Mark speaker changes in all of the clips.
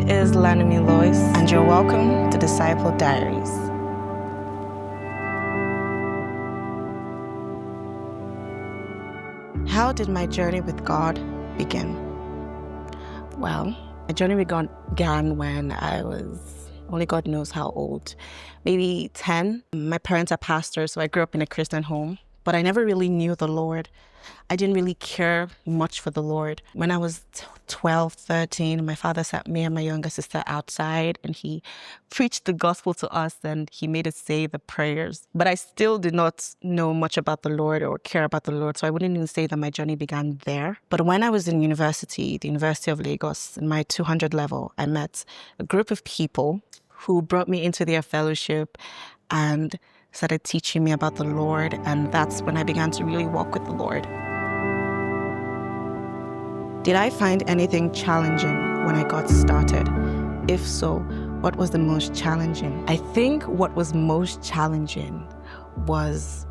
Speaker 1: is Lanumi Lois, and you're welcome to Disciple Diaries. How did my journey with God begin? Well, my journey with God began when I was, only God knows how old, maybe 10. My parents are pastors, so I grew up in a Christian home, but I never really knew the Lord. I didn't really care much for the Lord. When I was 12, 13, my father sat me and my younger sister outside and he preached the gospel to us and he made us say the prayers. But I still did not know much about the Lord or care about the Lord, so I wouldn't even say that my journey began there. But when I was in university, the University of Lagos, in my 200 level, I met a group of people who brought me into their fellowship and started teaching me about the Lord, and that's when I began to really walk with the Lord. Did I find anything challenging when I got started? If so, what was the most challenging? I think what was most challenging was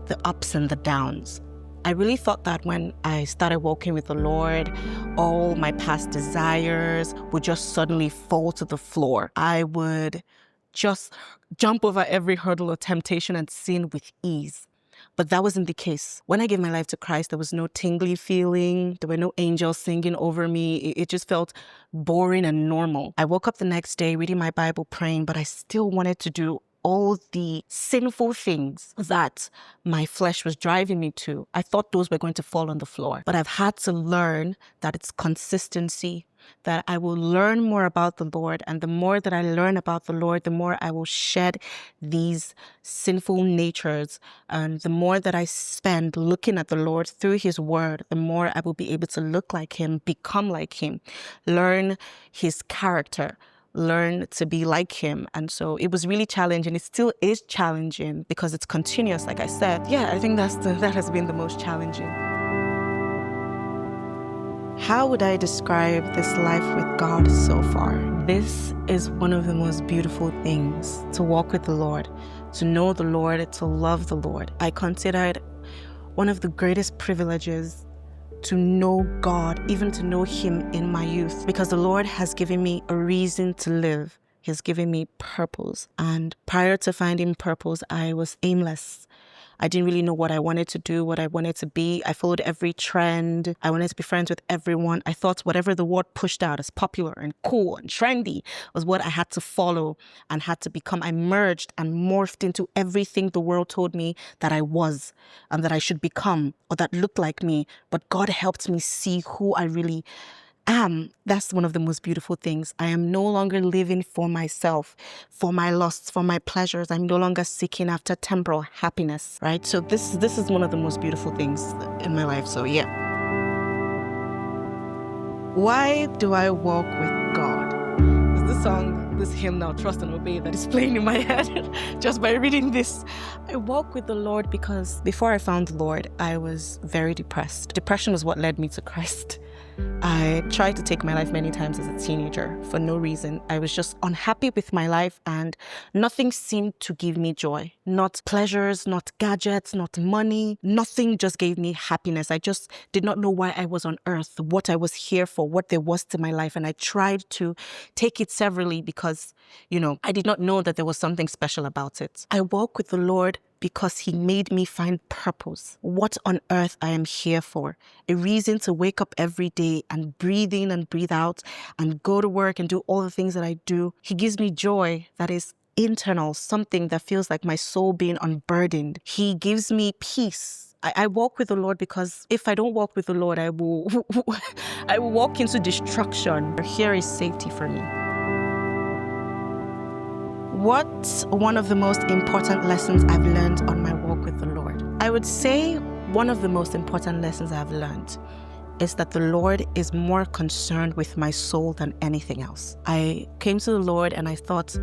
Speaker 1: the ups and the downs. I really thought that when I started walking with the Lord, all my past desires would just suddenly fall to the floor. I would just jump over every hurdle of temptation and sin with ease. But that wasn't the case. When I gave my life to Christ, there was no tingly feeling. There were no angels singing over me. It just felt boring and normal. I woke up the next day reading my Bible, praying, but I still wanted to do all the sinful things that my flesh was driving me to. I thought those were going to fall on the floor. But I've had to learn that it's consistency, that I will learn more about the Lord. And the more that I learn about the Lord, the more I will shed these sinful natures. And the more that I spend looking at the Lord through His Word, the more I will be able to look like Him, become like Him, learn His character, learn to be like Him. And so it was really challenging. It still is challenging because it's continuous, like I said. Yeah, I think that has been the most challenging. How would I describe this life with God so far? This is one of the most beautiful things, to walk with the Lord, to know the Lord, to love the Lord. I consider it one of the greatest privileges to know God, even to know Him in my youth, because the Lord has given me a reason to live. He's given me purpose. And prior to finding purpose, I was aimless. I didn't really know what I wanted to do, what I wanted to be. I followed every trend. I wanted to be friends with everyone. I thought whatever the world pushed out as popular and cool and trendy was what I had to follow and had to become. I merged and morphed into everything the world told me that I was and that I should become or that looked like me. But God helped me see who I really am. That's one of the most beautiful things. I am no longer living for myself, for my lusts, for my pleasures. I'm no longer seeking after temporal happiness, right? So this is one of the most beautiful things in my life. So yeah. Why do I walk with God? Is this song, this hymn now, Trust and Obey, that is playing in my head just by reading this. I walk with the Lord because before I found the Lord, I was very depressed. Depression was what led me to Christ. I tried to take my life many times as a teenager for no reason. I was just unhappy with my life and nothing seemed to give me joy. Not pleasures, not gadgets, not money. Nothing just gave me happiness. I just did not know why I was on earth, what I was here for, what there was to my life. And I tried to take it severally because, I did not know that there was something special about it. I walk with the Lord because He made me find purpose. What on earth I am here for. A reason to wake up every day and breathe in and breathe out and go to work and do all the things that I do. He gives me joy that is internal, something that feels like my soul being unburdened. He gives me peace. I walk with the Lord because if I don't walk with the Lord, I will walk into destruction. Here is safety for me. What's one of the most important lessons I've learned on my walk with the Lord? I would say one of the most important lessons I've learned is that the Lord is more concerned with my soul than anything else. I came to the Lord and I thought,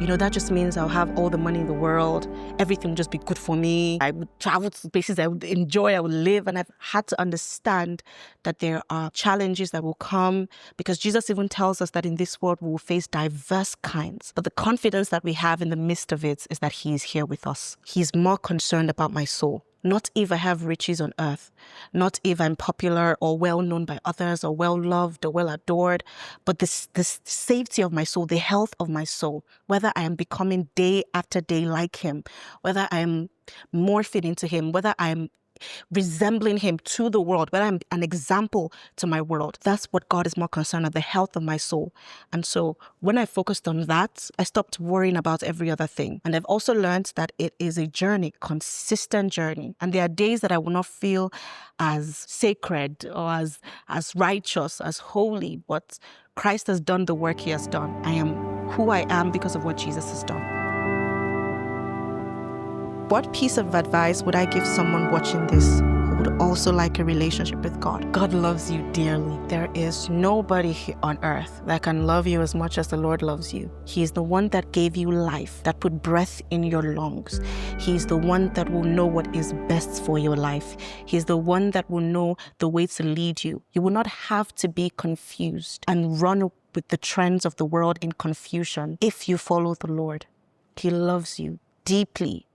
Speaker 1: that just means I'll have all the money in the world. Everything will just be good for me. I would travel to places I would enjoy, I would live. And I've had to understand that there are challenges that will come because Jesus even tells us that in this world we will face diverse kinds. But the confidence that we have in the midst of it is that He is here with us. He's more concerned about my soul. Not if I have riches on earth, not if I'm popular or well known by others or well loved or well adored, but this safety of my soul, the health of my soul, whether I am becoming day after day like him, whether I'm morphing into him, whether I'm resembling him to the world, whether I'm an example to my world. That's what God is more concerned with, the health of my soul. And so when I focused on that, I stopped worrying about every other thing. And I've also learned that it is a journey, consistent journey. And there are days that I will not feel as sacred or as righteous, as holy, but Christ has done the work he has done. I am who I am because of what Jesus has done. What piece of advice would I give someone watching this who would also like a relationship with God? God loves you dearly. There is nobody on earth that can love you as much as the Lord loves you. He is the one that gave you life, that put breath in your lungs. He is the one that will know what is best for your life. He is the one that will know the way to lead you. You will not have to be confused and run with the trends of the world in confusion if you follow the Lord. He loves you deeply.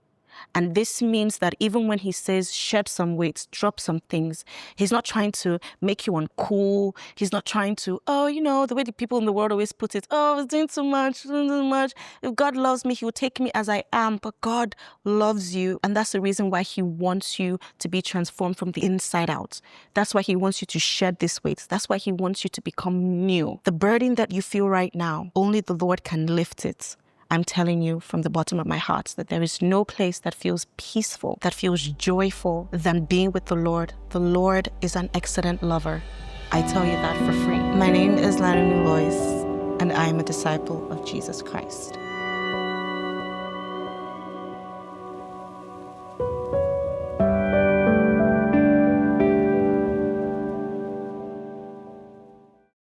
Speaker 1: And this means that even when he says shed some weight, drop some things, he's not trying to make you uncool. He's not trying to, the way the people in the world always put it, I was doing too much, too much. If God loves me, he will take me as I am. But God loves you. And that's the reason why he wants you to be transformed from the inside out. That's why he wants you to shed this weight. That's why he wants you to become new. The burden that you feel right now, only the Lord can lift it. I'm telling you from the bottom of my heart that there is no place that feels peaceful, that feels joyful than being with the Lord. The Lord is an excellent lover. I tell you that for free. My name is Lanumi Lois, and I am a disciple of Jesus Christ.